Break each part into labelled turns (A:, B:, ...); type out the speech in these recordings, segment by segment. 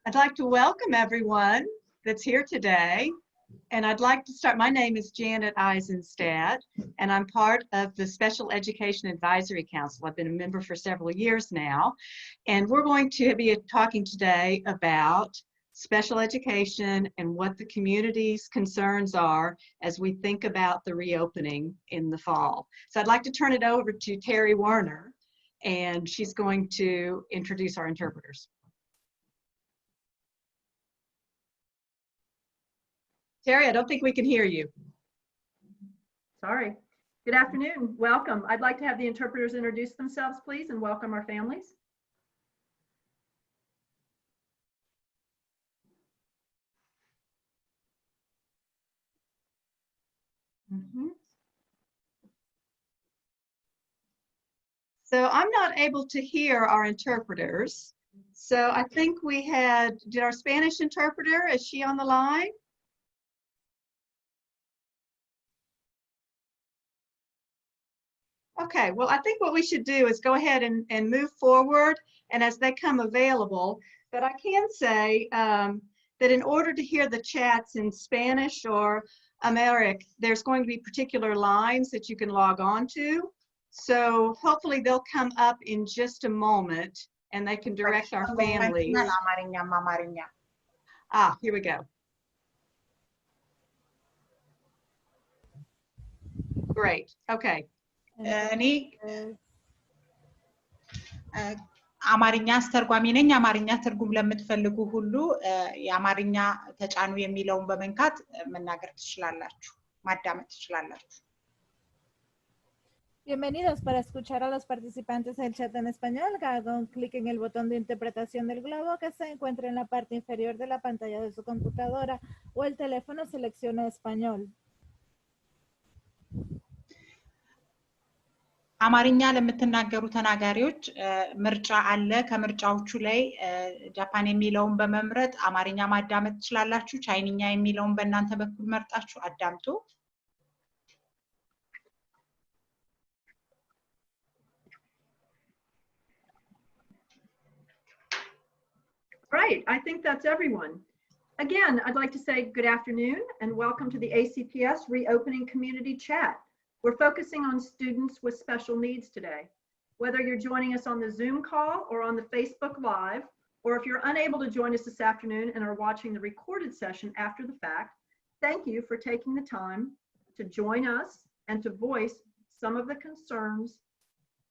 A: I'd like to welcome everyone that's here today. And I'd like to start, my name is Janet Eisenstadt, and I'm part of the Special Education Advisory Council. I've been a member for several years now. And we're going to be talking today about special education and what the community's concerns are as we think about the reopening in the fall. So I'd like to turn it over to Terry Werner, and she's going to introduce our interpreters. Terry, I don't think we can hear you.
B: Sorry. Good afternoon. Welcome. I'd like to have the interpreters introduce themselves, please, and welcome our families.
A: So I'm not able to hear our interpreters. So I think we did our Spanish interpreter, is she on the line? Okay, well, I think what we should do is go ahead and move forward, and as they come available, but I can say that in order to hear the chats in Spanish or Amharic, there's going to be particular lines that you can log on to. So hopefully they'll come up in just a moment and they can direct our families. Ah, here we go. Great, okay.
C: እኔ አማርኛ አስተርጓሚ ነኝ። አማርኛ ትርጉም ለምትፈልጉ ሁሉ የአማርኛ ተጫኑ የሚለውን በመንካት መናገር ትችላላችሁ፣ ማዳመጥ ትችላላችሁ።
D: Bienvenidos. Para escuchar a los participantes del chat en español, hagan clic en el botón de interpretación del globo que se encuentra en la parte inferior de la pantalla de su computadora o el teléfono, seleccione español.
C: አማርኛ ለምትናገሩ ተናጋሪዎች ምርጫ አለ። ከምርጫዎቹ ላይ ጃፓን የሚለውን በመምረጥ አማርኛ ማዳመጥ ትችላላችሁ። ቻይንኛ የሚለውን በእናንተ በኩል መርጣችሁ አዳምጡ።
B: Right, I think that's everyone. Again, I'd like to say good afternoon and welcome to the ACPS Reopening Community Chat. We're focusing on students with special needs today. Whether you're joining us on the Zoom call or on the Facebook Live, or if you're unable to join us this afternoon and are watching the recorded session after the fact, thank you for taking the time to join us and to voice some of the concerns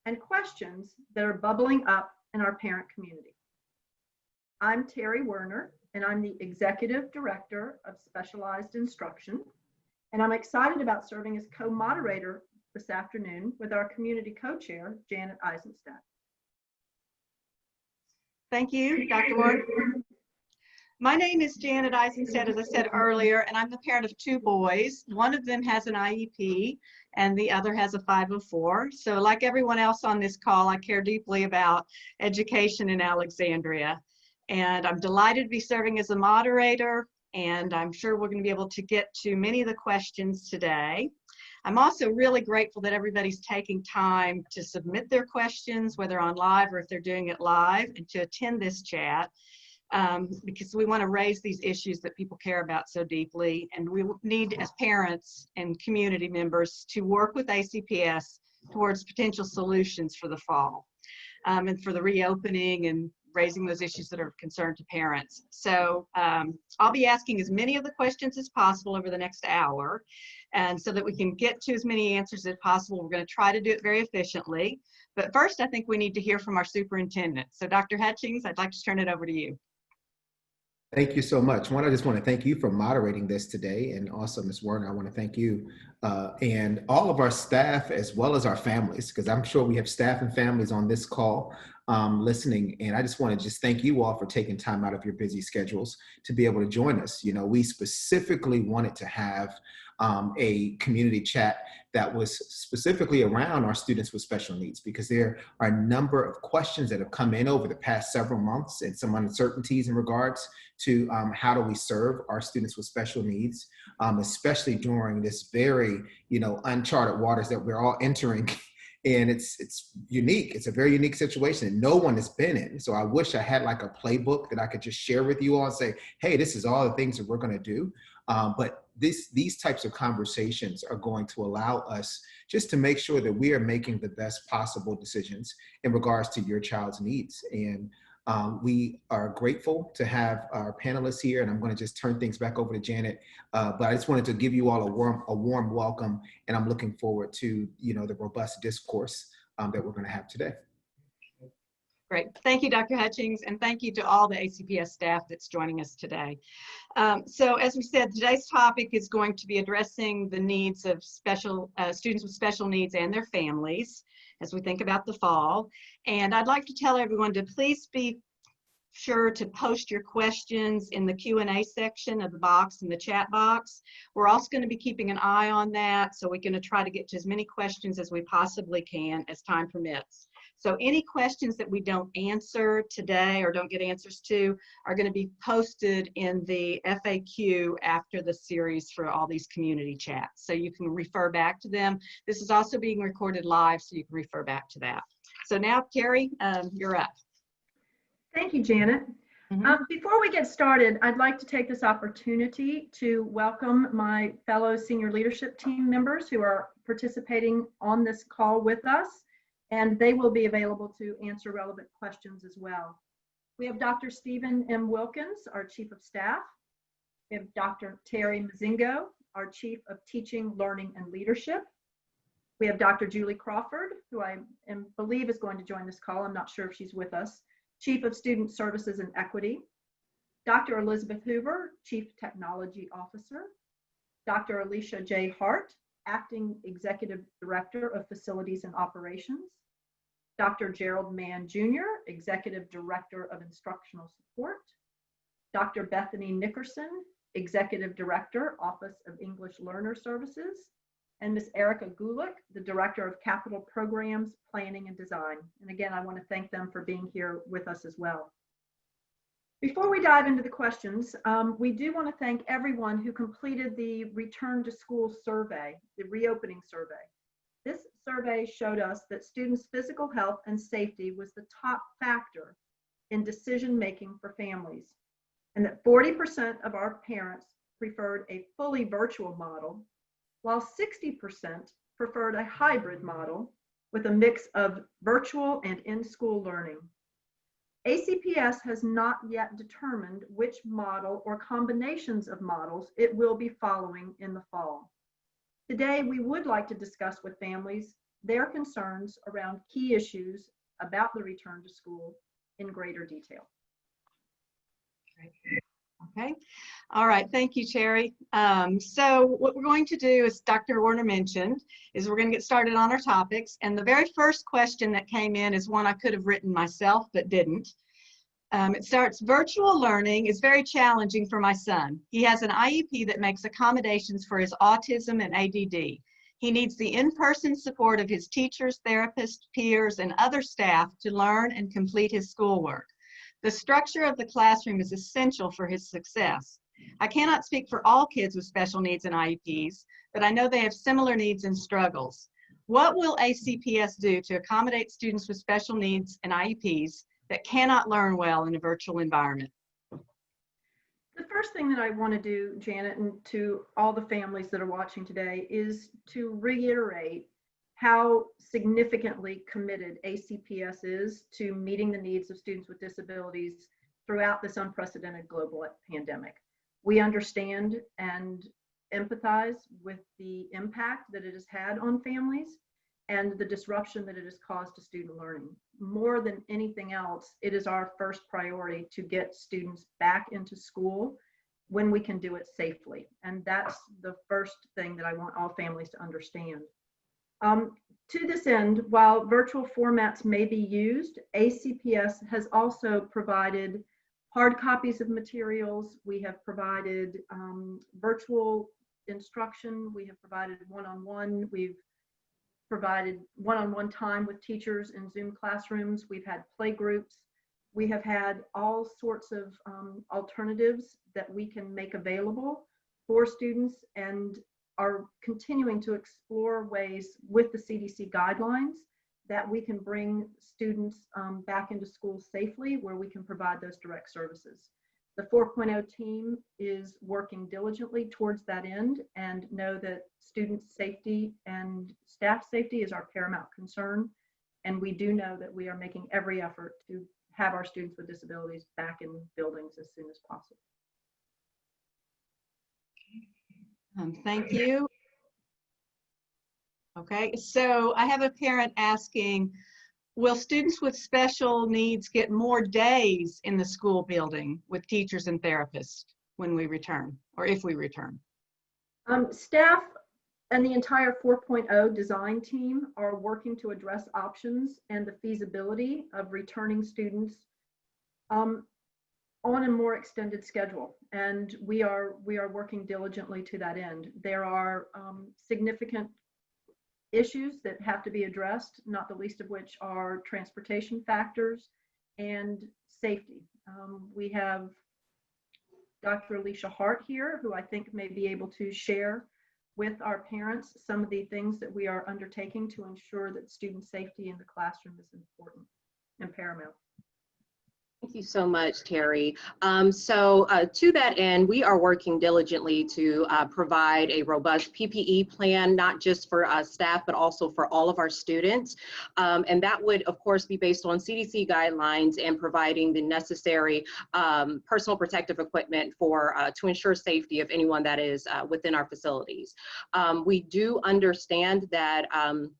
B: and questions that are bubbling up in our parent community. I'm Terry Werner, and I'm the Executive Director of Specialized Instruction. And I'm excited about serving as co-moderator this afternoon with our community co-chair, Janet Eisenstadt.
A: Thank you, Dr. Ward. My name is Janet Eisenstadt, as I said earlier, and I'm the parent of two boys. One of them has an IEP and the other has a 504. So like everyone else on this call, I care deeply about education in Alexandria. And I'm delighted to be serving as a moderator, and I'm sure we're going to be able to get to many of the questions today. I'm also really grateful that everybody's taking time to submit their questions, whether on live or if they're doing it live, and to attend this chat, because we want to raise these issues that people care about so deeply. And we need, as parents and community members, to work with ACPS towards potential solutions for the fall and for the reopening and raising those issues that are of concern to parents. So I'll be asking as many of the questions as possible over the next hour, and so that we can get to as many answers as possible. We're going to try to do it very efficiently. But first, I think we need to hear from our superintendent. So Dr. Hutchings, I'd like to turn it over to you.
E: Thank you so much. I just want to thank you for moderating this today. And also, Ms. Werner, I want to thank you and all of our staff as well as our families, because I'm sure we have staff and families on this call listening. And I just want to thank you all for taking time out of your busy schedules to be able to join us. You know, we specifically wanted to have a community chat that was specifically around our students with special needs, because there are a number of questions that have come in over the past several months and some uncertainties in regards to how do we serve our students with special needs, especially during this very, uncharted waters that we're all entering And it's unique. It's a very unique situation that no one has been in. So I wish I had like a playbook that I could just share with you all and say, hey, this is all the things that we're going to do. But these types of conversations are going to allow us just to make sure that we are making the best possible decisions in regards to your child's needs. And we are grateful to have our panelists here, and I'm going to just turn things back over to Janet. But I just wanted to give you all a warm welcome, and I'm looking forward to the robust discourse that we're going to have today.
A: Great. Thank you, Dr. Hutchings, and thank you to all the ACPS staff that's joining us today. So as we said, today's topic is going to be addressing the needs of students with special needs and their families as we think about the fall. And I'd like to tell everyone to please be sure to post your questions in the Q&A section of the box in the chat box. We're also going to be keeping an eye on that, so we're going to try to get to as many questions as we possibly can as time permits. So any questions that we don't answer today or don't get answers to are going to be posted in the FAQ after the series for all these community chats. So you can refer back to them. This is also being recorded live, so you can refer back to that. So now, Terry, you're up.
B: Thank you, Janet. Before we get started, I'd like to take this opportunity to welcome my fellow senior leadership team members who are participating on this call with us, and they will be available to answer relevant questions as well. We have Dr. Stephen M. Wilkins, our Chief of Staff. We have Dr. Terry Mazingo, our Chief of Teaching, Learning, and Leadership. We have Dr. Julie Crawford, who I believe is going to join this call. I'm not sure if she's with us. Chief of Student Services and Equity. Dr. Elizabeth Hoover, Chief Technology Officer. Dr. Alicia J. Hart, Acting Executive Director of Facilities and Operations. Dr. Gerald Mann Jr., Executive Director of Instructional Support. Dr. Bethany Nickerson, Executive Director, Office of English Learner Services. And Ms. Erica Gulick, the Director of Capital Programs, Planning and Design. And again, I want to thank them for being here with us as well. Before we dive into the questions, we do want to thank everyone who completed the Return to School survey, the reopening survey. This survey showed us that students' physical health and safety was the top factor in decision-making for families, and that 40% of our parents preferred a fully virtual model, while 60% preferred a hybrid model with a mix of virtual and in-school learning. ACPS has not yet determined which model or combinations of models it will be following in the fall. Today, we would like to discuss with families their concerns around key issues about the return to school in greater detail.
A: Okay. All right. Thank you, Terry. So what we're going to do, as Dr. Warner mentioned, is we're going to get started on our topics. And the very first question that came in is one I could have written myself, but didn't. It starts, virtual learning is very challenging for my son. He has an IEP that makes accommodations for his autism and ADD. He needs the in-person support of his teachers, therapists, peers, and other staff to learn and complete his schoolwork. The structure of the classroom is essential for his success. I cannot speak for all kids with special needs and IEPs, but I know they have similar needs and struggles. What will ACPS do to accommodate students with special needs and IEPs that cannot learn well in a virtual environment?
B: The first thing that I want to do, Janet, and to all the families that are watching today, is to reiterate how significantly committed ACPS is to meeting the needs of students with disabilities throughout this unprecedented global pandemic. We understand and empathize with the impact that it has had on families and the disruption that it has caused to student learning. More than anything else, it is our first priority to get students back into school when we can do it safely. And that's the first thing that I want all families to understand. To this end, while virtual formats may be used, ACPS has also provided hard copies of materials. We have provided virtual instruction. We have provided one-on-one. We've provided one-on-one time with teachers in Zoom classrooms. We've had play groups. We have had all sorts of alternatives that we can make available for students, and are continuing to explore ways with the CDC guidelines that we can bring students back into school safely, where we can provide those direct services. The 4.0 team is working diligently towards that end, and know that student safety and staff safety is our paramount concern. And we do know that we are making every effort to have our students with disabilities back in buildings as soon as possible.
A: Thank you. Okay, so I have a parent asking, will students with special needs get more days in the school building with teachers and therapists when we return, or if we return?
B: Staff and the entire 4.0 design team are working to address options and the feasibility of returning students on a more extended schedule. And we are working diligently to that end. There are significant issues that have to be addressed, not the least of which are transportation factors and safety. We have Dr. Alicia Hart here, who I think may be able to share with our parents some of the things that we are undertaking to ensure that student safety in the classroom is important and paramount.
F: Thank you so much, Terry. To that end, we are working diligently to provide a robust PPE plan, not just for staff, but also for all of our students. And that would, of course, be based on CDC guidelines and providing the necessary personal protective equipment for to ensure safety of anyone that is within our facilities. We do understand that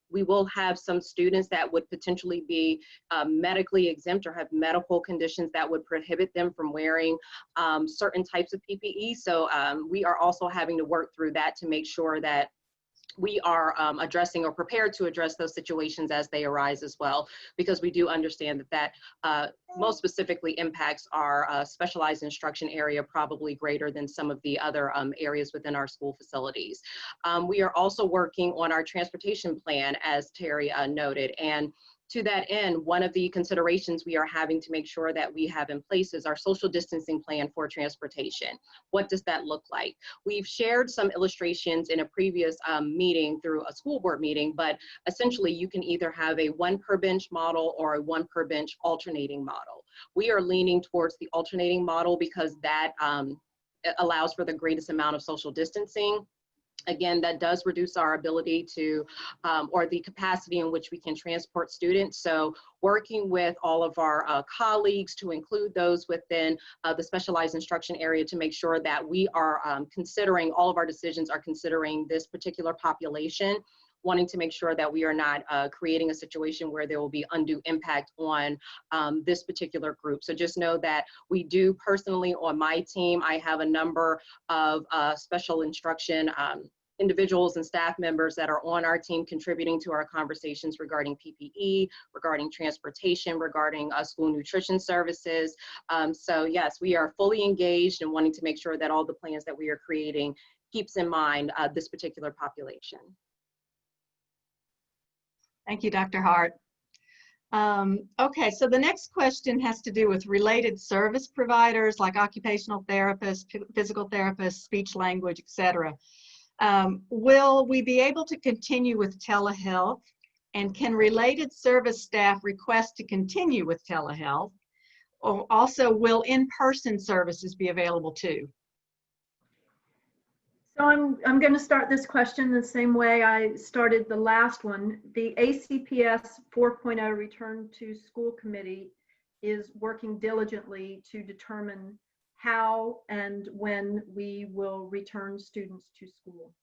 F: we will have some students that would potentially be medically exempt or have medical conditions that would prohibit them from wearing certain types of PPE. So we are also having to work through that to make sure that we are addressing or prepared to address those situations as they arise as well, because we do understand that most specifically impacts our specialized instruction area probably greater than some of the other areas within our school facilities. We are also working on our transportation plan, as Terry noted, and to that end, one of the considerations we are having to make sure that we have in place is our social distancing plan for transportation. What does that look like? We've shared some illustrations in a previous meeting through a school board meeting, but essentially you can either have a 1 per bench model or a 1 per bench alternating model. We are leaning towards the alternating model because that allows for the greatest amount of social distancing. Again, that does reduce our ability to, or the capacity in which we can transport students. So working with all of our colleagues to include those within the specialized instruction area to make sure that we are considering, all of our decisions are considering this particular population, wanting to make sure that we are not creating a situation where there will be undue impact on this particular group. So just know that we do personally on my team, I have a number of special instruction individuals and staff members that are on our team contributing to our conversations regarding PPE, regarding transportation, regarding school nutrition services. So yes, we are fully engaged and wanting to make sure that all the plans that we are creating keeps in mind this particular population.
A: Thank you, Dr. Hart. Okay, so the next question has to do with related service providers like occupational therapists, physical therapists, speech language, etc. Will we be able to continue with telehealth? And can related service staff request to continue with telehealth? Or also, will in-person services be available too?
B: So I'm going to start this question the same way I started the last one. The ACPS 4.0 Return to School Committee is working diligently to determine how and when we will return students to school.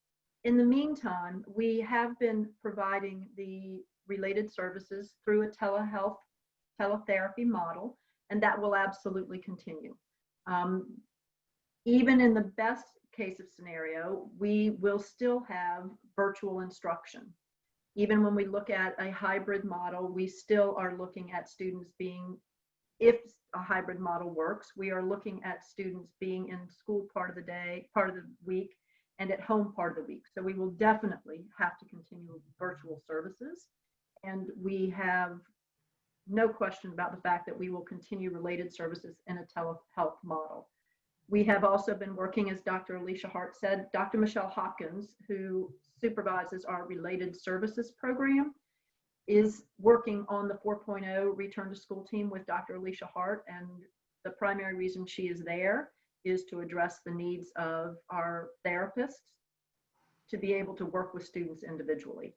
B: In the meantime, we have been providing the related services through a teletherapy model, and that will absolutely continue. Even in the best case of scenario, we will still have virtual instruction. Even when we look at a hybrid model, we still are looking at students being, if a hybrid model works, we are looking at students being in school part of the day, part of the week, and at home part of the week. So we will definitely have to continue virtual services. And we have no question about the fact that we will continue related services in a telehealth model. We have also been working, as Dr. Alicia Hart said, Dr. Michelle Hopkins, who supervises our related services program, is working on the 4.0 return to school team with Dr. Alicia Hart, and the primary reason she is there is to address the needs of our therapists to be able to work with students individually.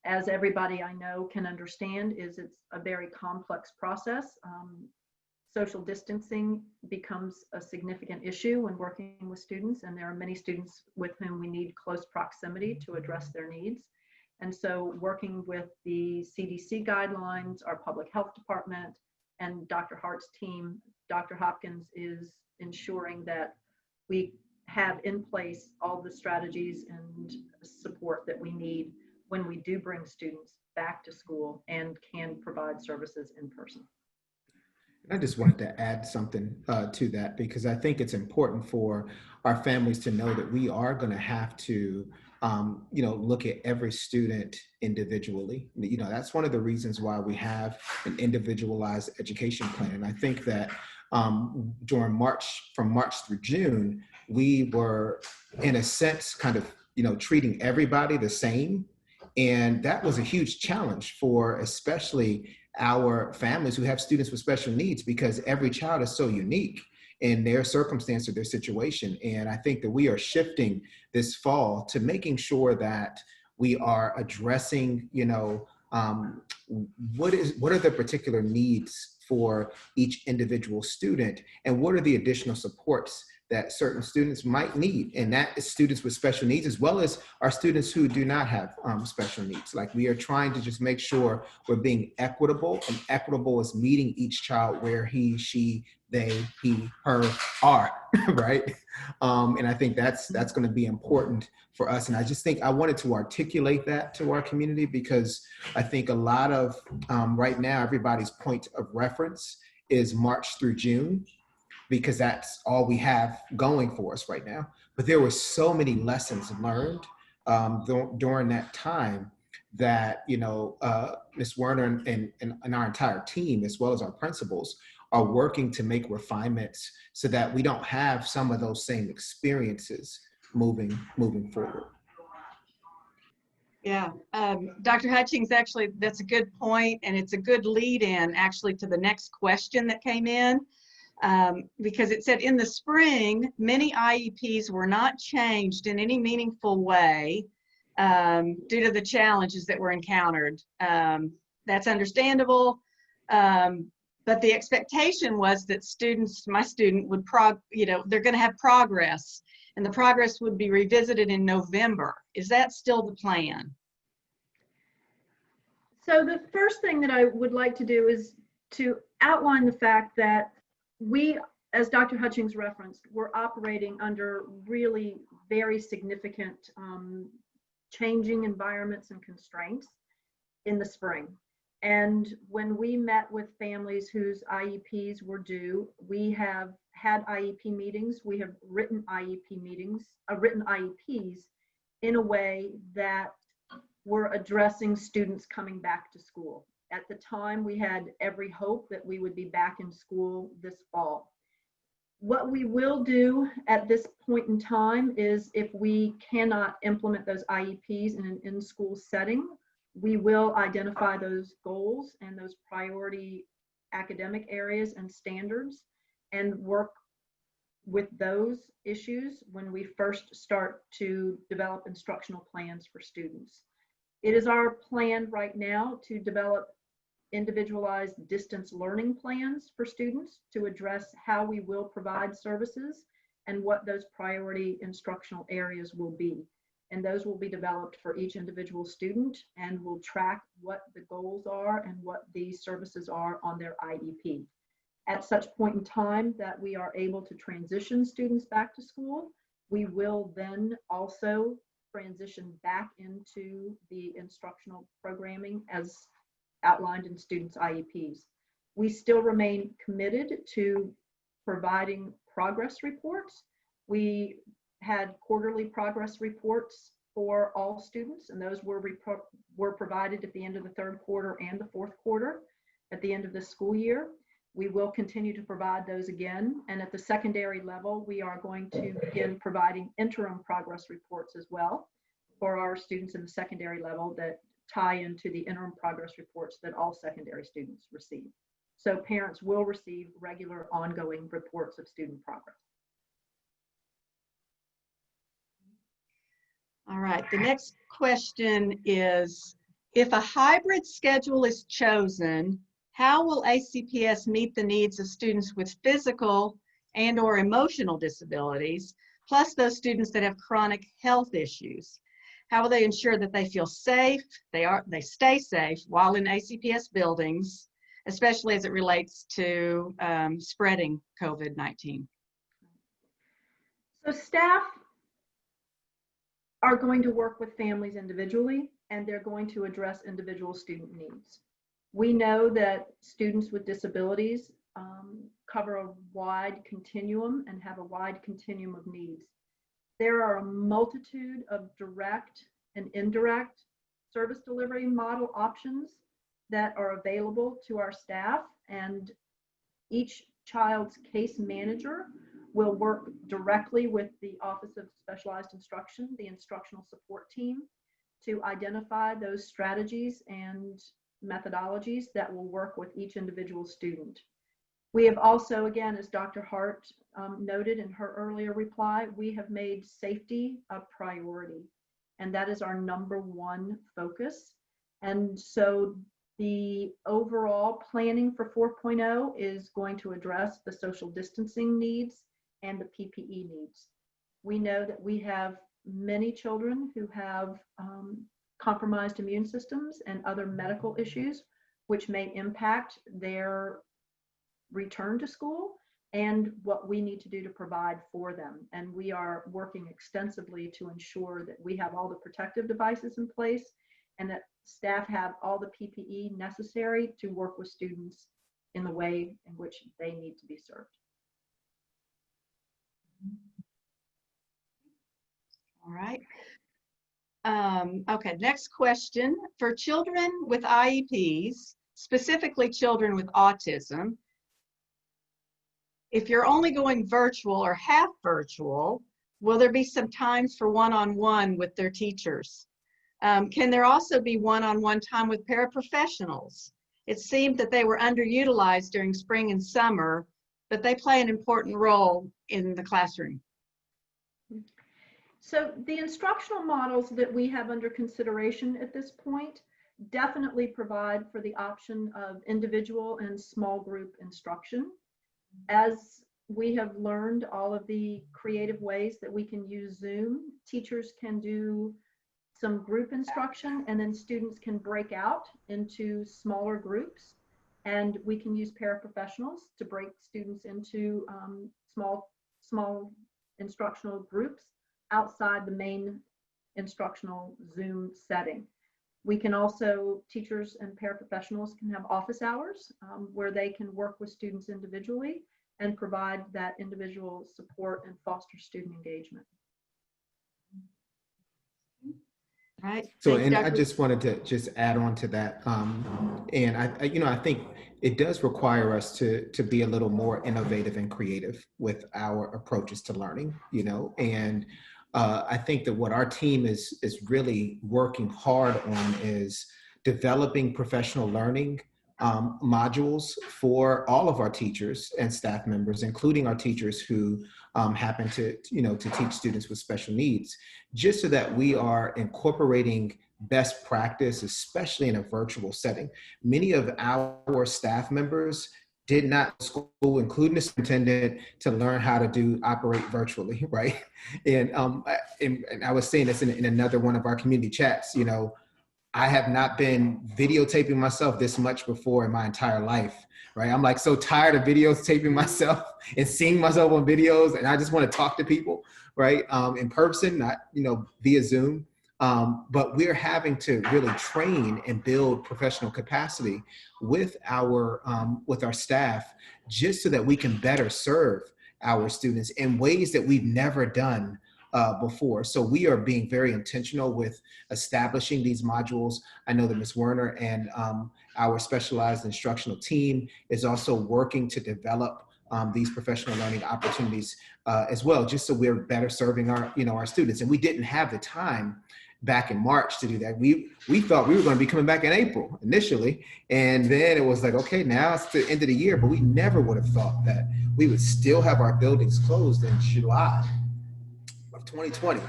B: As everybody I know can understand, it's a very complex process. Social distancing becomes a significant issue when working with students, and there are many students with whom we need close proximity to address their needs. And so working with the CDC guidelines, our public health department, and Dr. Hart's team, Dr. Hopkins is ensuring that we have in place all the strategies and support that we need when we do bring students back to school and can provide services in person.
E: I just wanted to add something to that, because I think it's important for our families to know that we are going to have to, look at every student individually. That's one of the reasons why we have an individualized education plan. And I think that during from March through June, we were, in a sense, kind of, treating everybody the same. And that was a huge challenge for especially our families who have students with special needs, because every child is so unique in their circumstance or their situation. And I think that we are shifting this fall to making sure that we are addressing, what are the particular needs for each individual student, and what are the additional supports that certain students might need. And that is students with special needs, as well as our students who do not have special needs. Like, we are trying to just make sure we're being equitable, and equitable is meeting each child where he, she, they, he, her are, right? And I think that's going to be important for us. And I just think I wanted to articulate that to our community, because I think a lot of, right now, everybody's point of reference is March through June, because that's all we have going for us right now. But there were so many lessons learned during that time that, Ms. Werner and our entire team, as well as our principals, are working to make refinements so that we don't have some of those same experiences moving forward.
A: Yeah, Dr. Hutchings, actually, that's a good point, and it's a good lead in actually to the next question that came in. Because it said, in the spring, many IEPs were not changed in any meaningful way due to the challenges that were encountered. That's understandable, but the expectation was that my student would they're going to have progress, and the progress would be revisited in November. Is that still the plan?
B: So the first thing that I would like to do is to outline the fact that we, as Dr. Hutchings referenced, we're operating under really very significant changing environments and constraints in the spring. And when we met with families whose IEPs were due, we have had IEP meetings, we have written written IEPs in a way that were addressing students coming back to school. At the time, we had every hope that we would be back in school this fall. What we will do at this point in time is, if we cannot implement those IEPs in an in-school setting, we will identify those goals and those priority academic areas and standards and work with those issues when we first start to develop instructional plans for students. It is our plan right now to develop individualized distance learning plans for students to address how we will provide services and what those priority instructional areas will be. And those will be developed for each individual student, and will track what the goals are and what the services are on their IEP. At such point in time that we are able to transition students back to school, we will then also transition back into the instructional programming as outlined in students' IEPs. We still remain committed to providing progress reports. We had quarterly progress reports for all students, and those were provided at the end of the third quarter and the fourth quarter at the end of the school year. We will continue to provide those again, and at the secondary level, we are going to begin providing interim progress reports as well for our students in the secondary level that tie into the interim progress reports that all secondary students receive. So parents will receive regular ongoing reports of student progress.
A: All right, the next question is, if a hybrid schedule is chosen, how will ACPS meet the needs of students with physical and/or emotional disabilities, plus those students that have chronic health issues? How will they ensure that they feel safe, they stay safe while in ACPS buildings, especially as it relates to spreading COVID-19?
B: So staff are going to work with families individually, and they're going to address individual student needs. We know that students with disabilities cover a wide continuum and have a wide continuum of needs. There are a multitude of direct and indirect service delivery model options that are available to our staff, and each child's case manager will work directly with the Office of Specialized Instruction, the instructional support team, to identify those strategies and methodologies that will work with each individual student. We have also, again, as Dr. Hart noted in her earlier reply, we have made safety a priority, and that is our #1 focus. And so the overall planning for 4.0 is going to address the social distancing needs and the PPE needs. We know that we have many children who have compromised immune systems and other medical issues, which may impact their return to school and what we need to do to provide for them. And we are working extensively to ensure that we have all the protective devices in place and that staff have all the PPE necessary to work with students in the way in which they need to be served.
A: All right. Okay, next question. For children with IEPs, specifically children with autism, if you're only going virtual or half virtual, will there be some times for one-on-one with their teachers? Can there also be one-on-one time with paraprofessionals? It seemed that they were underutilized during spring and summer, but they play an important role in the classroom.
B: So the instructional models that we have under consideration at this point definitely provide for the option of individual and small group instruction. As we have learned all of the creative ways that we can use Zoom, teachers can do some group instruction and then students can break out into smaller groups, and we can use paraprofessionals to break students into small instructional groups outside the main instructional Zoom setting. We can also, teachers and paraprofessionals can have office hours where they can work with students individually and provide that individual support and foster student engagement.
A: Right.
E: So, and I just wanted to just add on to that. And I think it does require us to be a little more innovative and creative with our approaches to learning, and I think that what our team is really working hard on is developing professional learning modules for all of our teachers and staff members, including our teachers who happen to teach students with special needs, just so that we are incorporating best practice, especially in a virtual setting. Many of our staff members did not school, including the superintendent, to learn how to operate virtually, right? And I was saying this in another one of our community chats, I have not been videotaping myself this much before in my entire life, right? I'm like so tired of videotaping myself and seeing myself on videos, and I just want to talk to people, right? In person, not, via Zoom. But we're having to really train and build professional capacity with our staff, just so that we can better serve our students in ways that we've never done before. So we are being very intentional with establishing these modules. I know that Ms. Werner and our specialized instructional team is also working to develop these professional learning opportunities as well, just so we're better serving our students. And we didn't have the time back in March to do that. We thought we were going to be coming back in April initially, and then it was like, okay, now it's the end of the year, but we never would have thought that we would still have our buildings closed in July of 2020.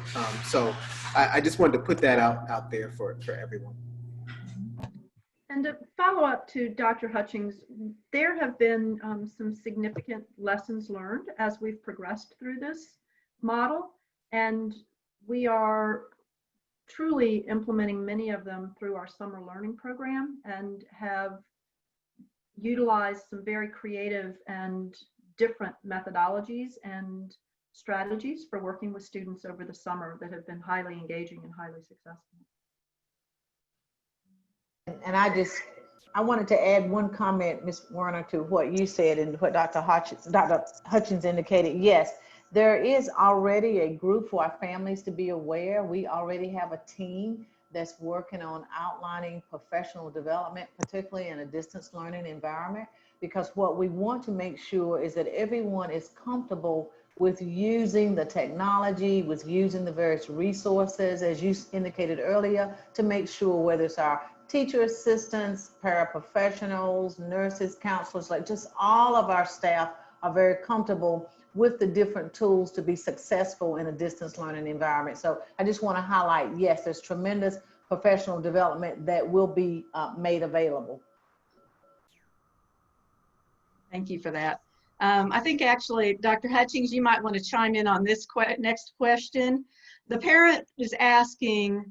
E: So I just wanted to put that out there for everyone.
B: And to follow up to Dr. Hutchings, there have been some significant lessons learned as we've progressed through this model, and we are truly implementing many of them through our summer learning program and have utilized some very creative and different methodologies and strategies for working with students over the summer that have been highly engaging and highly successful.
G: And I wanted to add one comment, Ms. Werner, to what you said and what Dr. Hutchings indicated. Yes, there is already a group for our families to be aware. We already have a team that's working on outlining professional development, particularly in a distance learning environment, because what we want to make sure is that everyone is comfortable with using the technology, with using the various resources, as you indicated earlier, to make sure whether it's our teacher assistants, paraprofessionals, nurses, counselors, like just all of our staff are very comfortable with the different tools to be successful in a distance learning environment. So I just want to highlight, yes, there's tremendous professional development that will be made available.
A: Thank you for that. I think actually, Dr. Hutchings, you might want to chime in on this next question. The parent is asking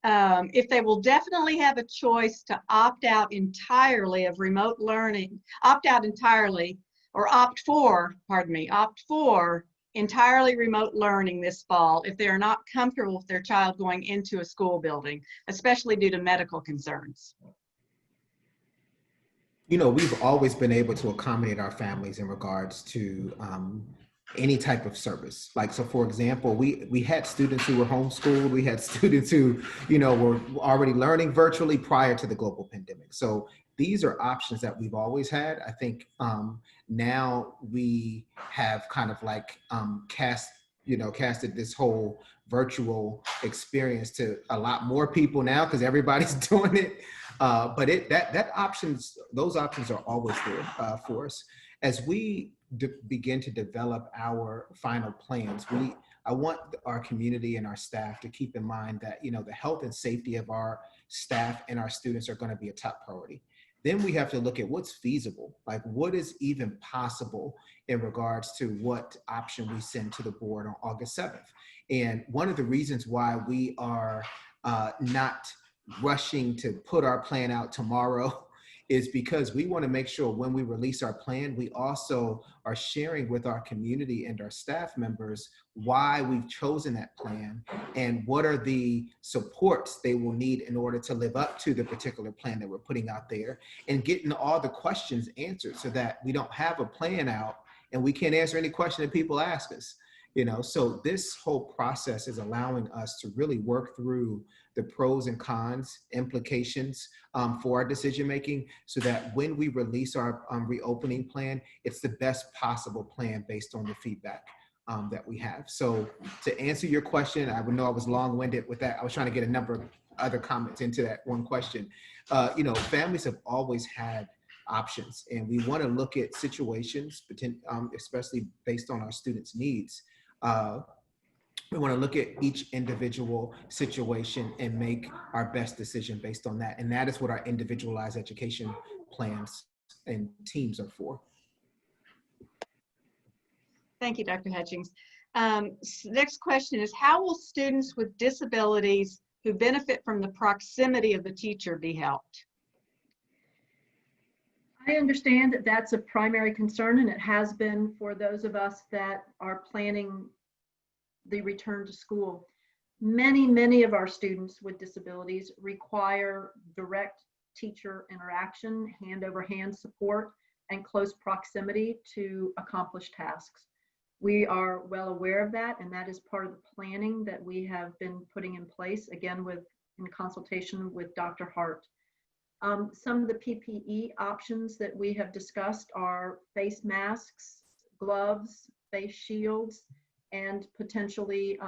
A: if they will definitely have a choice to opt out entirely of remote learning, opt for entirely remote learning this fall if they are not comfortable with their child going into a school building, especially due to medical concerns.
E: You know, we've always been able to accommodate our families in regards to any type of service. Like, so for example, we had students who were homeschooled. We had students who, you know, were already learning virtually prior to the global pandemic. So these are options that we've always had. I think now we have kind of like casted this whole virtual experience to a lot more people now because everybody's doing it. But those options are always there for us. As we begin to develop our final plans, I want our community and our staff to keep in mind that, you know, the health and safety of our staff and our students are going to be a top priority. Then we have to look at what's feasible, like what is even possible in regards to what option we send to the board on August 7th. And one of the reasons why we are not rushing to put our plan out tomorrow is because we want to make sure when we release our plan, we also are sharing with our community and our staff members why we've chosen that plan and what are the supports they will need in order to live up to the particular plan that we're putting out there, and getting all the questions answered so that we don't have a plan out and we can't answer any question that people ask us. You know, so this whole process is allowing us to really work through the pros and cons, implications for our decision making, so that when we release our reopening plan, it's the best possible plan based on the feedback that we have. So to answer your question, I would know I was long-winded with that. I was trying to get a number of other comments into that one question. You know, families have always had options, and we want to look at situations, especially based on our students' needs. We want to look at each individual situation and make our best decision based on that. And that is what our individualized education plans and teams are for.
A: Thank you, Dr. Hutchings. Next question is, how will students with disabilities who benefit from the proximity of the teacher be helped?
B: I understand that that's a primary concern, and it has been for those of us that are planning the return to school. Many of our students with disabilities require direct teacher interaction, hand-over-hand support, and close proximity to accomplish tasks. We are well aware of that, and that is part of the planning that we have been putting in place, again, in consultation with Dr. Hart. Some of the PPE options that we have discussed are face masks, gloves, face shields, and potentially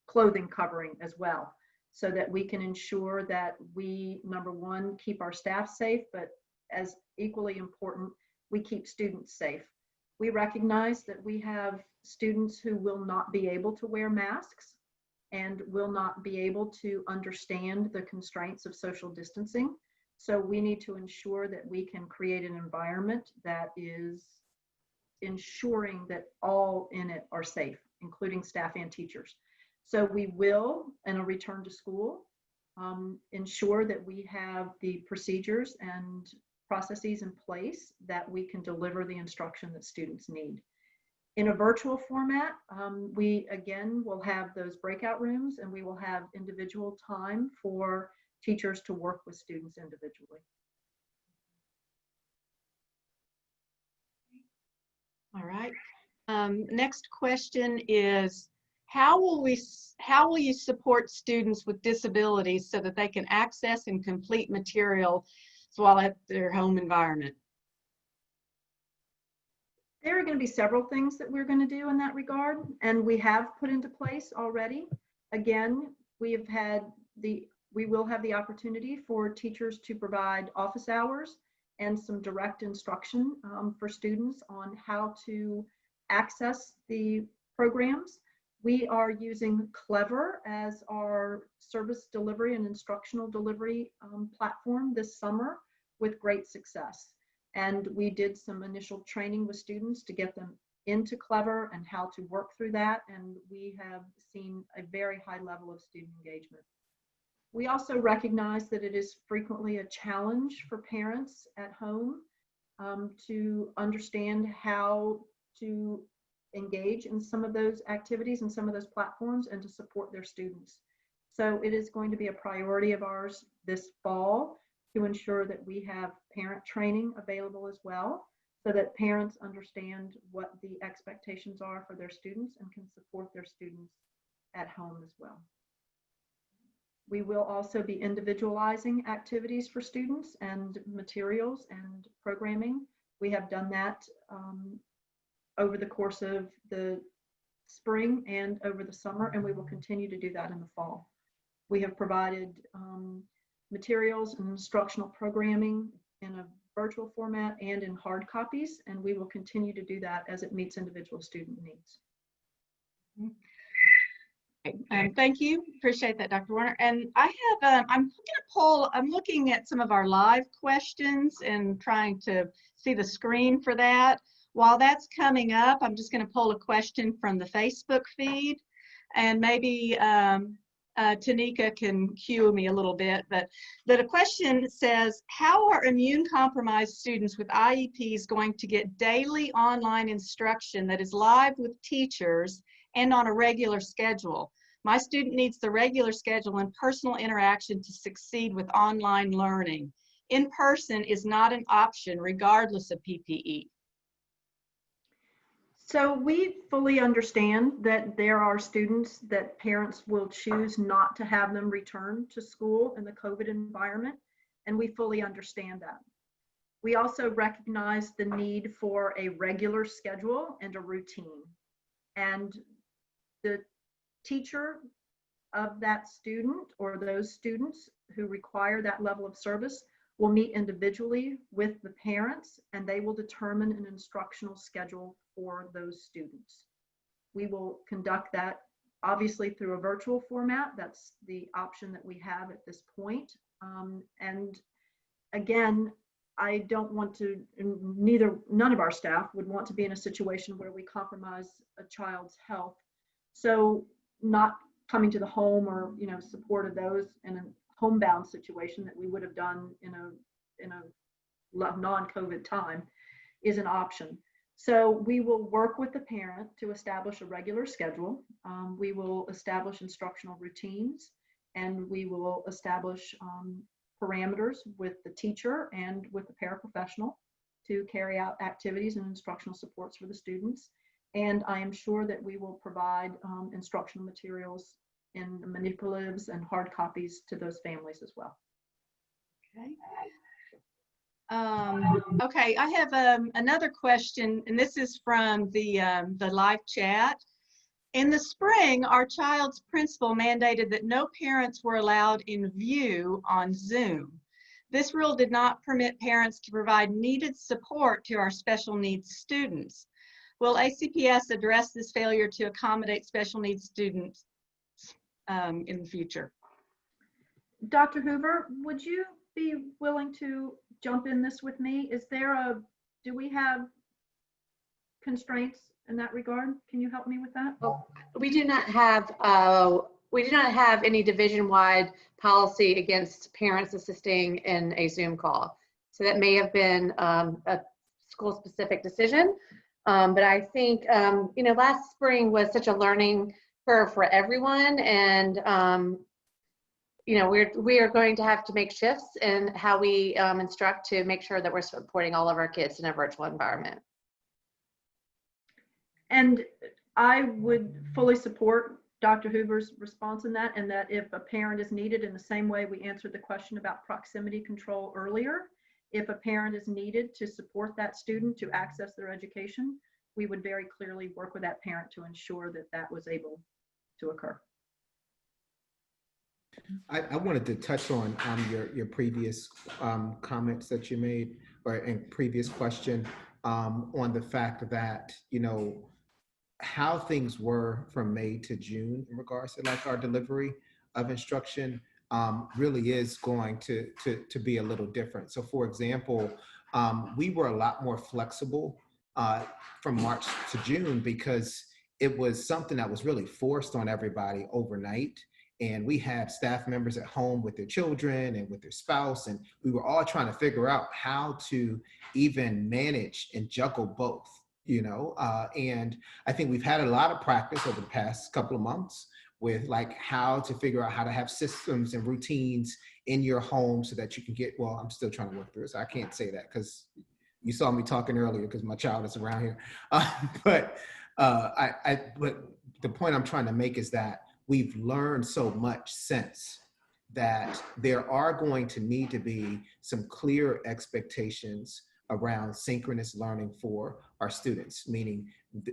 B: clothing covering as well. so that we can ensure that we, number one, keep our staff safe, but as equally important, we keep students safe. We recognize that we have students who will not be able to wear masks and will not be able to understand the constraints of social distancing. So we need to ensure that we can create an environment that is ensuring that all in it are safe, including staff and teachers. So we will, in a return to school, ensure that we have the procedures and processes in place that we can deliver the instruction that students need. In a virtual format, we again will have those breakout rooms, and we will have individual time for teachers to work with students individually.
A: All right. Next question is, how will you support students with disabilities so that they can access and complete material while at their home environment?
B: There are going to be several things that we're going to do in that regard, and we have put into place already. Again, we will have the opportunity for teachers to provide office hours and some direct instruction for students on how to access the programs. We are using Clever as our service delivery and instructional delivery platform this summer with great success. And we did some initial training with students to get them into Clever and how to work through that. And we have seen a very high level of student engagement. We also recognize that it is frequently a challenge for parents at home to understand how to engage in some of those activities and some of those platforms and to support their students. So it is going to be a priority of ours this fall to ensure that we have parent training available as well, so that parents understand what the expectations are for their students and can support their students at home as well. We will also be individualizing activities for students and materials and programming. We have done that over the course of the spring and over the summer, and we will continue to do that in the fall. We have provided materials and instructional programming in a virtual format and in hard copies, and we will continue to do that as it meets individual student needs.
A: Thank you. Appreciate that, Dr. Warner. And I have, I'm looking at some of our live questions and trying to see the screen for that. While that's coming up, I'm just going to pull a question from the Facebook feed, and maybe Tanika can cue me a little bit, but the question says, how are immune compromised students with IEPs going to get daily online instruction that is live with teachers and on a regular schedule? My student needs the regular schedule and personal interaction to succeed with online learning. In person is not an option regardless of PPE.
B: So we fully understand that there are students that parents will choose not to have them return to school in the COVID environment, and we fully understand that. We also recognize the need for a regular schedule and a routine. And the teacher of that student or those students who require that level of service will meet individually with the parents, and they will determine an instructional schedule for those students. We will conduct that obviously through a virtual format. That's the option that we have at this point. And again, I don't want to, none of our staff would want to be in a situation where we compromise a child's health. So not coming to the home or, support of those in a homebound situation that we would have done in a non-COVID time is an option. So we will work with the parent to establish a regular schedule. We will establish instructional routines, and we will establish parameters with the teacher and with the paraprofessional to carry out activities and instructional supports for the students. And I am sure that we will provide instructional materials in manipulatives and hard copies to those families as well.
A: Okay. Okay, I have another question, and this is from the live chat. In the spring, our child's principal mandated that no parents were allowed in view on Zoom. This rule did not permit parents to provide needed support to our special needs students. Will ACPS address this failure to accommodate special needs students in the future?
B: Dr. Hoover, would you be willing to jump in this with me? Do we have constraints in that regard? Can you help me with that?
H: We do not have any division-wide policy against parents assisting in a Zoom call. So that may have been a school-specific decision. But I think, last spring was such a learning curve for everyone. And, we are going to have to make shifts in how we instruct to make sure that we're supporting all of our kids in a virtual environment.
B: And I would fully support Dr. Hoover's response in that, and that if a parent is needed, in the same way we answered the question about proximity control earlier, if a parent is needed to support that student to access their education, we would very clearly work with that parent to ensure that that was able to occur.
E: I wanted to touch on your previous comments that you made, or in previous question, on the fact that, how things were from May to June in regards to like our delivery of instruction really is going to be a little different. So for example, we were a lot more flexible from March to June because it was something that was really forced on everybody overnight. And we had staff members at home with their children and with their spouse, and we were all trying to figure out how to even manage and juggle both. And I think we've had a lot of practice over the past couple of months with like how to figure out how to have systems and routines in your home so that you can get, well, I'm still trying to work through it, so I can't say that because you saw me talking earlier because my child is around here. But the point I'm trying to make is that we've learned so much since that there are going to need to be some clear expectations around synchronous learning for our students, meaning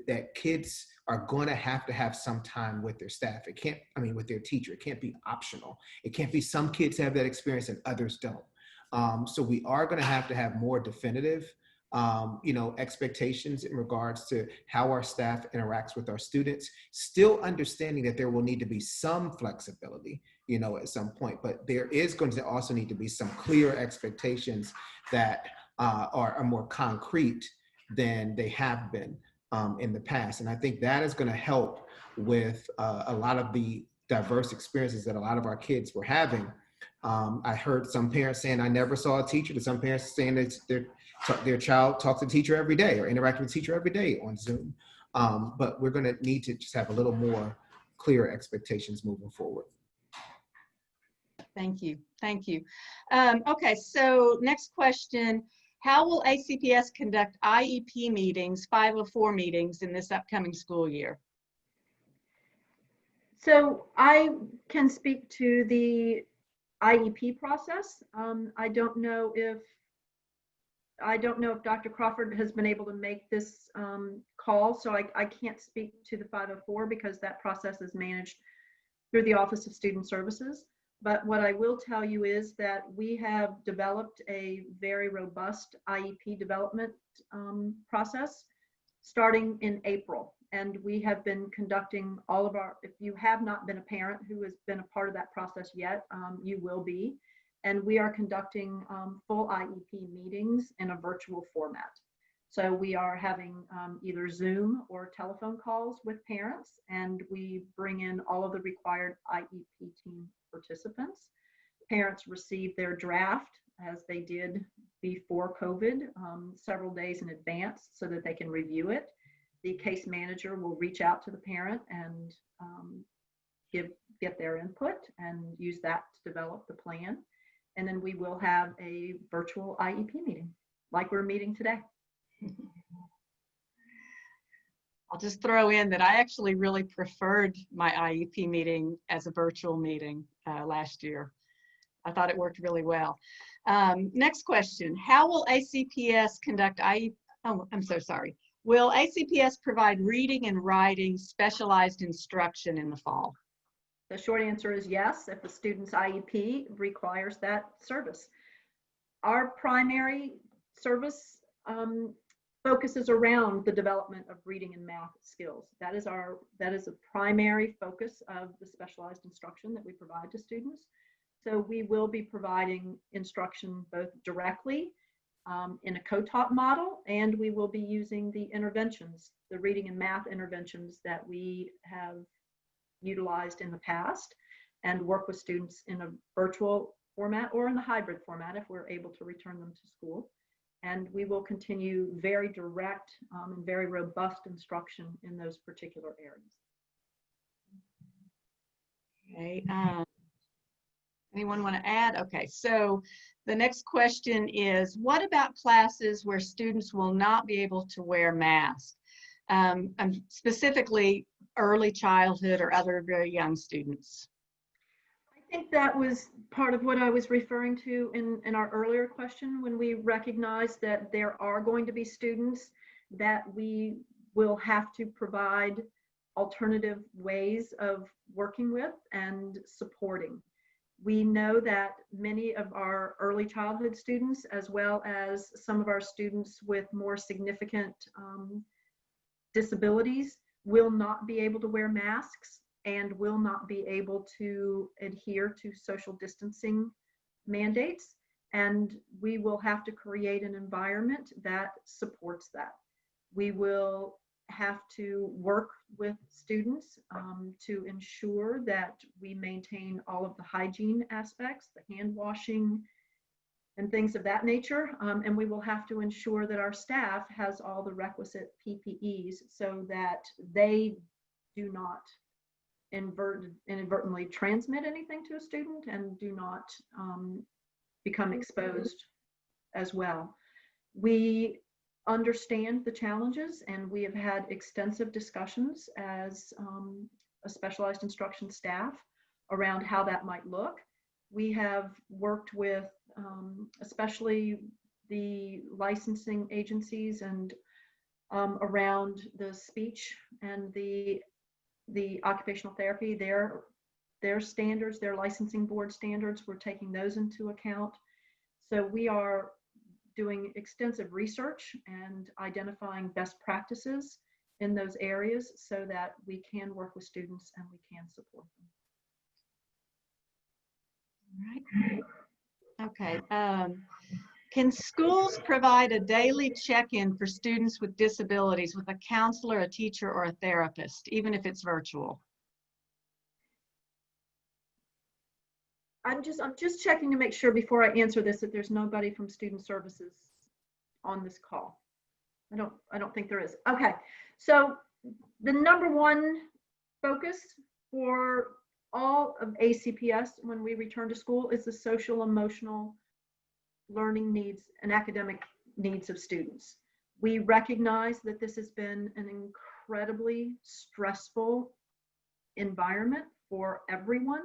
E: that kids are going to have some time with their staff. With their teacher. It can't be optional. It can't be some kids have that experience and others don't. So we are going to have more definitive, expectations in regards to how our staff interacts with our students, still understanding that there will need to be some flexibility, at some point, but there is going to also need to be some clear expectations that are more concrete than they have been in the past. And I think that is going to help with a lot of the diverse experiences that a lot of our kids were having. I heard some parents saying, I never saw a teacher, to some parents saying that their child talks to the teacher every day or interacts with the teacher every day on Zoom. But we're going to need to just have a little more clear expectations moving forward.
A: Thank you. Thank you. Okay, so next question. How will ACPS conduct IEP meetings, 504 meetings in this upcoming school year?
B: So I can speak to the IEP process. I don't know if Dr. Crawford has been able to make this call, so I can't speak to the 504 because that process is managed through the Office of Student Services. But what I will tell you is that we have developed a very robust IEP development process starting in April. And we have been conducting all of our, if you have not been a parent who has been a part of that process yet, you will be. And we are conducting full IEP meetings in a virtual format. So we are having either Zoom or telephone calls with parents, and we bring in all of the required IEP team participants. Parents receive their draft, as they did before COVID, several days in advance so that they can review it. The case manager will reach out to the parent and get their input and use that to develop the plan. And then we will have a virtual IEP meeting like we're meeting today.
A: I'll just throw in that I actually really preferred my IEP meeting as a virtual meeting last year. I thought it worked really well. Next question, how will ACPS conduct IEP? Oh, I'm so sorry. Will ACPS provide reading and writing specialized instruction in the fall?
B: The short answer is yes, if the student's IEP requires that service. Our primary service focuses around the development of reading and math skills. That is a primary focus of the specialized instruction that we provide to students. So we will be providing instruction both directly in a co-taught model, and we will be using the interventions, the reading and math interventions that we have utilized in the past, and work with students in a virtual format or in the hybrid format if we're able to return them to school. And we will continue very direct and very robust instruction in those particular areas.
A: Okay. Anyone want to add? Okay, so the next question is, what about classes where students will not be able to wear masks? Specifically early childhood or other very young students.
B: I think that was part of what I was referring to in our earlier question, when we recognize that there are going to be students that we will have to provide alternative ways of working with and supporting. We know that many of our early childhood students, as well as some of our students with more significant disabilities, will not be able to wear masks and will not be able to adhere to social distancing mandates. And we will have to create an environment that supports that. We will have to work with students to ensure that we maintain all of the hygiene aspects, the hand washing and things of that nature. And we will have to ensure that our staff has all the requisite PPEs so that they do not inadvertently transmit anything to a student and do not become exposed as well. We understand the challenges, and we have had extensive discussions as a specialized instruction staff around how that might look. We have worked with especially the licensing agencies and around the speech and the occupational therapy, their standards, their licensing board standards, we're taking those into account. So we are doing extensive research and identifying best practices in those areas so that we can work with students and we can support them.
A: All right. Okay. Can schools provide a daily check-in for students with disabilities with a counselor, a teacher, or a therapist, even if it's virtual?
B: I'm just checking to make sure before I answer this that there's nobody from student services on this call. I don't think there is. Okay, so the number one focus for all of ACPS when we return to school is the social emotional learning needs and academic needs of students. We recognize that this has been an incredibly stressful environment for everyone,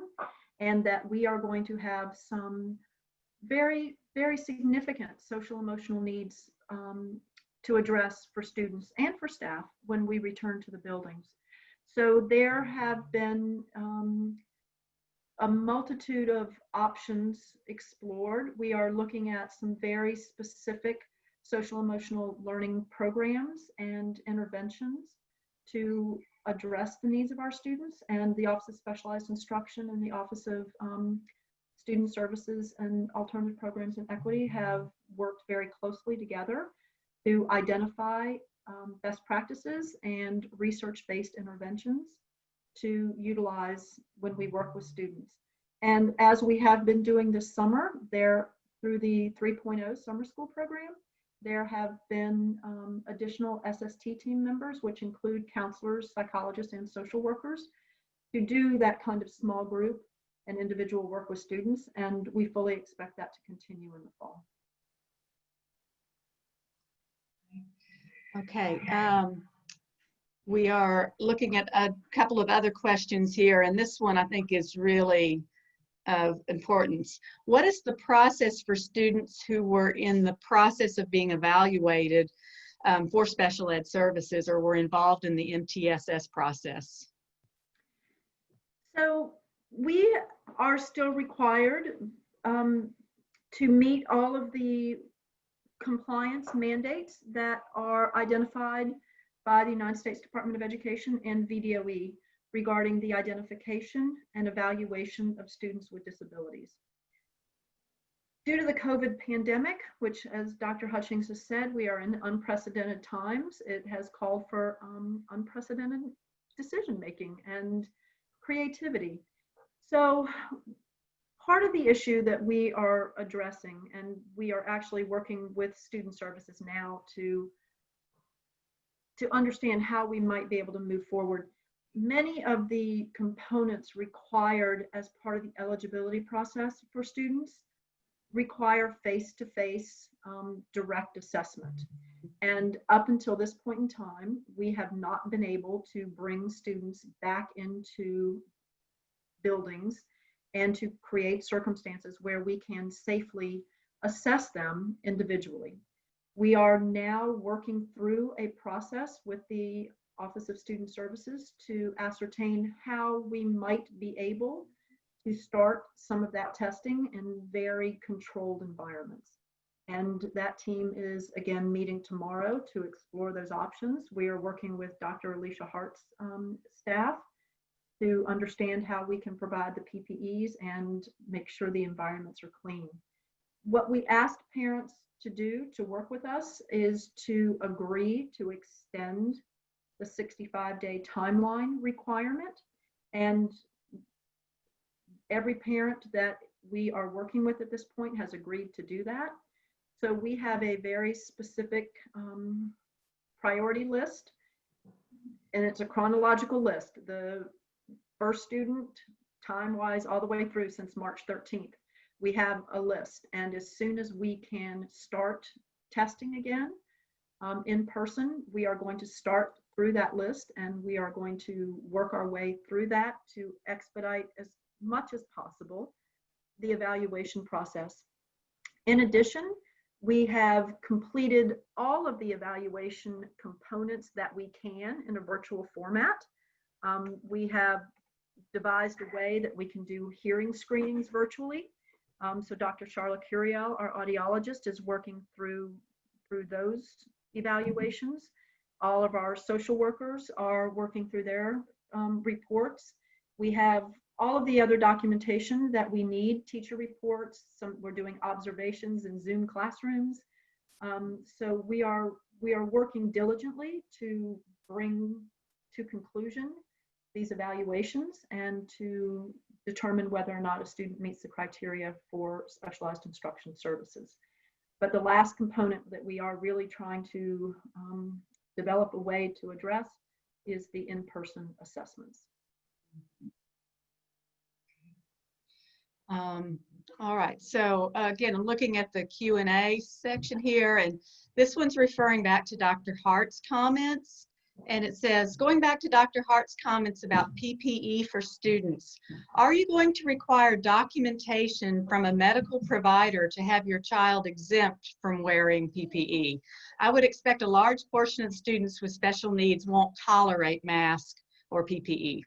B: and that we are going to have some very, very significant social emotional needs to address for students and for staff when we return to the buildings. So there have been a multitude of options explored. We are looking at some very specific social emotional learning programs and interventions to address the needs of our students, and the Office of Specialized Instruction and the Office of Student Services and Alternative Programs and Equity have worked very closely together to identify best practices and research-based interventions to utilize when we work with students. And as we have been doing this summer, through the 3.0 summer school program, there have been additional SST team members, which include counselors, psychologists, and social workers, who do that kind of small group and individual work with students, and we fully expect that to continue in the fall.
A: Okay, we are looking at a couple of other questions here, and this one I think is really of importance. What is the process for students who were in the process of being evaluated for special ed services or were involved in the MTSS process?
B: So we are still required to meet all of the compliance mandates that are identified by the United States Department of Education and VDOE regarding the identification and evaluation of students with disabilities. Due to the COVID pandemic, which, as Dr. Hutchings has said, we are in unprecedented times, it has called for unprecedented decision-making and creativity. So part of the issue that we are addressing, and we are actually working with student services now to understand how we might be able to move forward. Many of the components required as part of the eligibility process for students require face-to-face direct assessment. And up until this point in time, we have not been able to bring students back into buildings and to create circumstances where we can safely assess them individually. We are now working through a process with the Office of Student Services to ascertain how we might be able to start some of that testing in very controlled environments. And that team is again meeting tomorrow to explore those options. We are working with Dr. Alicia Hart's staff to understand how we can provide the PPEs and make sure the environments are clean. What we asked parents to do to work with us is to agree to extend the 65-day timeline requirement. And every parent that we are working with at this point has agreed to do that. So we have a very specific priority list, and it's a chronological list. The first student, time-wise, all the way through since March 13th, we have a list. And as soon as we can start testing again in person, we are going to start through that list, and we are going to work our way through that to expedite as much as possible the evaluation process. In addition, we have completed all of the evaluation components that we can in a virtual format. We have devised a way that we can do hearing screenings virtually. So Dr. Charla Curiel, our audiologist, is working through those evaluations. All of our social workers are working through their reports. We have all of the other documentation that we need, teacher reports, we're doing observations in Zoom classrooms. So we are working diligently to bring to conclusion these evaluations and to determine whether or not a student meets the criteria for specialized instruction services. But the last component that we are really trying to develop a way to address is the in-person assessments.
A: All right, so again, I'm looking at the Q&A section here, and this one's referring back to Dr. Hart's comments. And it says, going back to Dr. Hart's comments about PPE for students, are you going to require documentation from a medical provider to have your child exempt from wearing PPE? I would expect a large portion of students with special needs won't tolerate masks or PPE.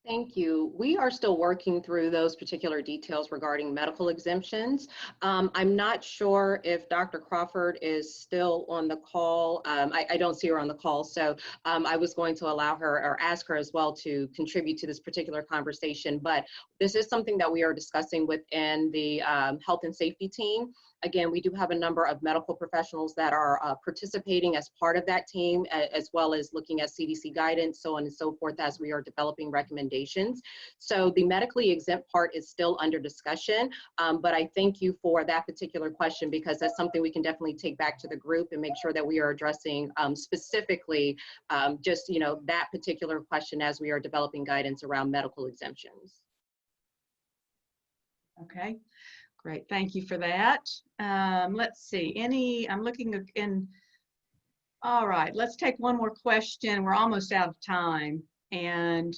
F: Thank you. We are still working through those particular details regarding medical exemptions. I'm not sure if Dr. Crawford is still on the call. I don't see her on the call, so I was going to allow her or ask her as well to contribute to this particular conversation, but this is something that we are discussing within the health and safety team. Again, we do have a number of medical professionals that are participating as part of that team, as well as looking at CDC guidance, so on and so forth, as we are developing recommendations. So the medically exempt part is still under discussion, but I thank you for that particular question, because that's something we can definitely take back to the group and make sure that we are addressing specifically just, you know, that particular question as we are developing guidance around medical exemptions.
A: Okay. Great, thank you for that. Let's see, I'm looking in, all right, let's take one more question. We're almost out of time. And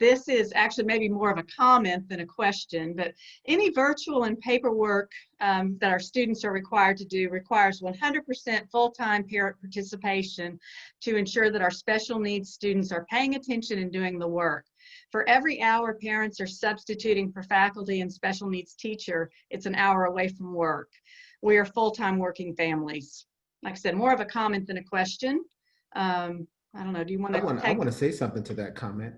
A: This is actually maybe more of a comment than a question, but any virtual and paperwork that our students are required to do requires 100% full-time parent participation to ensure that our special needs students are paying attention and doing the work. For every hour parents are substituting for faculty and special needs teacher, it's an hour away from work. We are full-time working families. Like I said, more of a comment than a question. I don't know, do you want to
E: I want to say something to that comment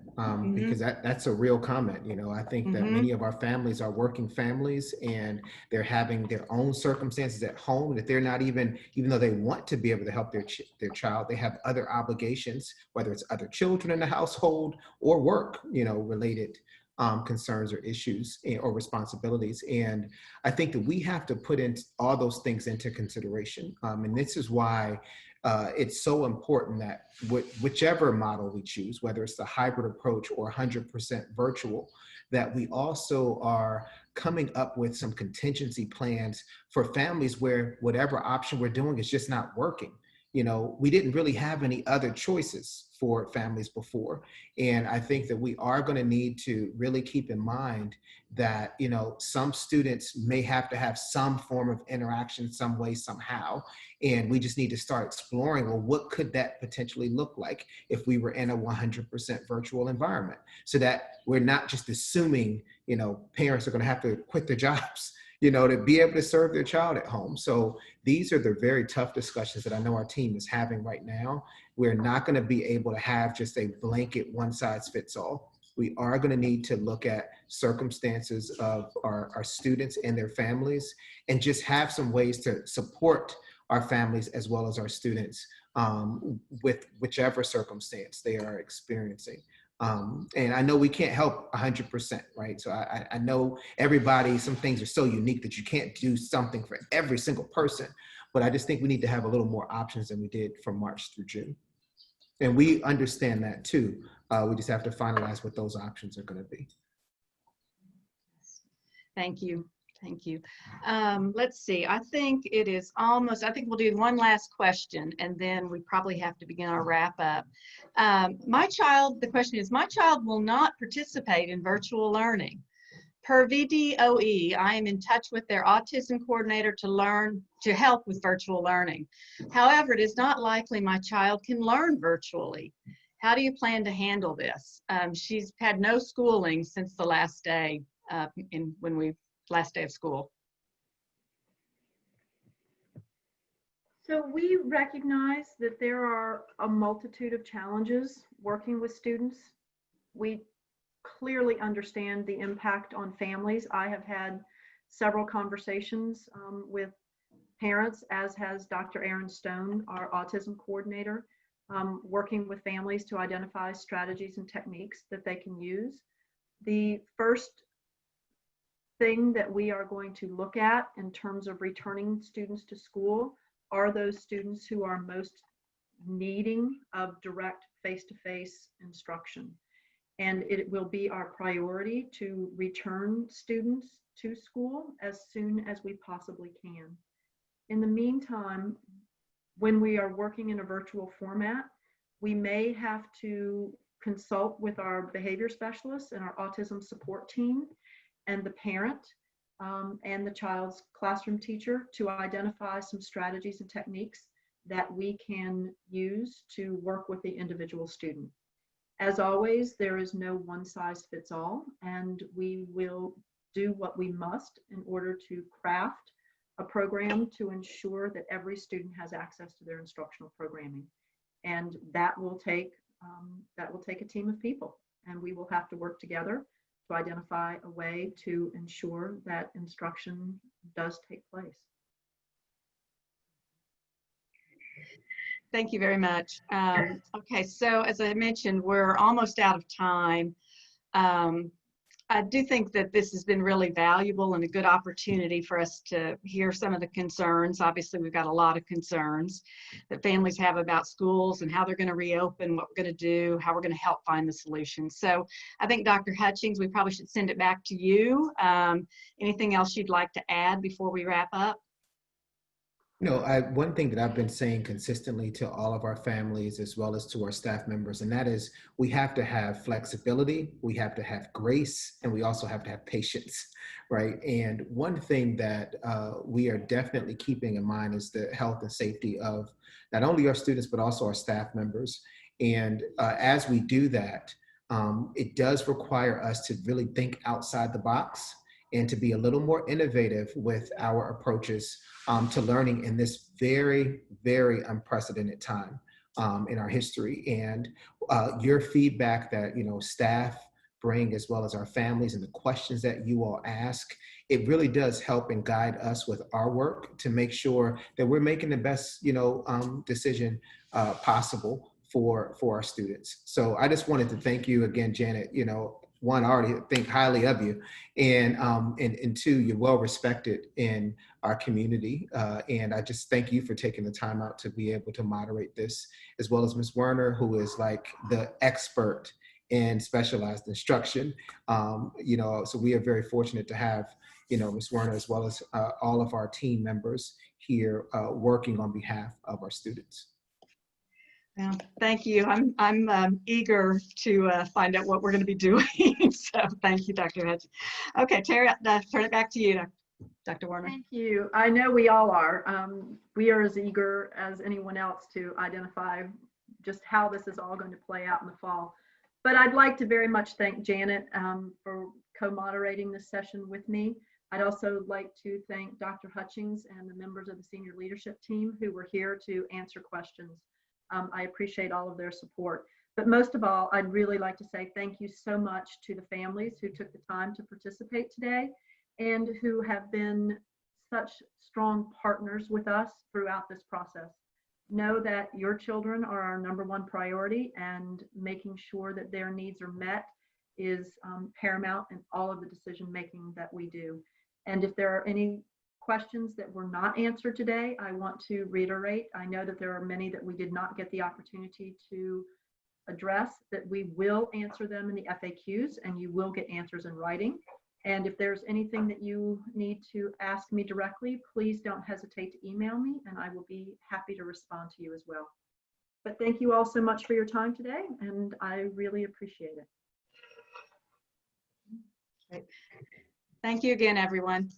E: because that's a real comment. You know, I think that many of our families are working families and they're having their own circumstances at home that they're not even though they want to be able to help their child, they have other obligations, whether it's other children in the household or work, you know, related concerns or issues or responsibilities. And I think that we have to put in all those things into consideration. And this is why it's so important that whichever model we choose, whether it's the hybrid approach or 100% virtual, that we also are coming up with some contingency plans for families where whatever option we're doing is just not working. You know, we didn't really have any other choices for families before. And I think that we are going to need to really keep in mind that, you know, some students may have to have some form of interaction some way, somehow. And we just need to start exploring, well, what could that potentially look like if we were in a 100% virtual environment, so that we're not just assuming, you know, parents are going to have to quit their jobs, you know, to be able to serve their child at home. So these are the very tough discussions that I know our team is having right now. We're not going to be able to have just a blanket one size fits all. We are going to need to look at circumstances of our students and their families and just have some ways to support our families as well as our students with whichever circumstance they are experiencing. And I know we can't help 100%, right? So I know everybody, some things are so unique that you can't do something for every single person, but I just think we need to have a little more options than we did from March through June. And we understand that too. We just have to finalize what those options are going to be.
A: Thank you. Thank you. Let's see, I think it is almost, I think we'll do one last question and then we probably have to begin our wrap up. The question is, my child will not participate in virtual learning. Per VDOE, I am in touch with their autism coordinator to help with virtual learning. However, it is not likely my child can learn virtually. How do you plan to handle this? She's had no schooling since the last day last day of school.
B: So we recognize that there are a multitude of challenges working with students. We clearly understand the impact on families. I have had several conversations with parents, as has Dr. Erin Stone, our autism coordinator, working with families to identify strategies and techniques that they can use. The first thing that we are going to look at in terms of returning students to school are those students who are most needing of direct face-to-face instruction. And it will be our priority to return students to school as soon as we possibly can. In the meantime, when we are working in a virtual format, we may have to consult with our behavior specialists and our autism support team and the parent and the child's classroom teacher to identify some strategies and techniques that we can use to work with the individual student. As always, there is no one size fits all, and we will do what we must in order to craft a program to ensure that every student has access to their instructional programming. And that will take a team of people, and we will have to work together to identify a way to ensure that instruction does take place.
A: Thank you very much. Okay, so as I mentioned, we're almost out of time. I do think that this has been really valuable and a good opportunity for us to hear some of the concerns. Obviously, we've got a lot of concerns that families have about schools and how they're going to reopen, what we're going to do, how we're going to help find the solutions. So I think Dr. Hutchings, we probably should send it back to you. Anything else you'd like to add before we wrap up?
E: You know, one thing that I've been saying consistently to all of our families as well as to our staff members, and that is we have to have flexibility, we have to have grace, and we also have to have patience, right? And one thing that we are definitely keeping in mind is the health and safety of not only our students, but also our staff members. And as we do that, it does require us to really think outside the box and to be a little more innovative with our approaches to learning in this very, very unprecedented time in our history. And your feedback that, you know, staff bring as well as our families and the questions that you all ask, it really does help and guide us with our work to make sure that we're making the best, you know, decision possible for our students. So I just wanted to thank you again, Janet. You know, one, I already think highly of you, and two, you're well respected in our community. And I just thank you for taking the time out to be able to moderate this, as well as Ms. Werner, who is like the expert in specialized instruction. You know, so we are very fortunate to have, you know, Ms. Werner, as well as all of our team members here working on behalf of our students.
A: Yeah, thank you. I'm eager to find out what we're going to be doing. So thank you, Dr. Hutchins. Okay, Terry, turn it back to you, Dr. Werner.
B: Thank you. I know we all are. We are as eager as anyone else to identify just how this is all going to play out in the fall. But I'd like to very much thank Janet for co-moderating this session with me. I'd also like to thank Dr. Hutchins and the members of the senior leadership team who were here to answer questions. I appreciate all of their support. But most of all, I'd really like to say thank you so much to the families who took the time to participate today and who have been such strong partners with us throughout this process. Know that your children are our #1 priority, and making sure that their needs are met is paramount in all of the decision making that we do. And if there are any questions that were not answered today, I want to reiterate, I know that there are many that we did not get the opportunity to address, that we will answer them in the FAQs and you will get answers in writing. And if there's anything that you need to ask me directly, please don't hesitate to email me and I will be happy to respond to you as well. But thank you all so much for your time today, and I really appreciate it.
A: Great. Thank you again, everyone.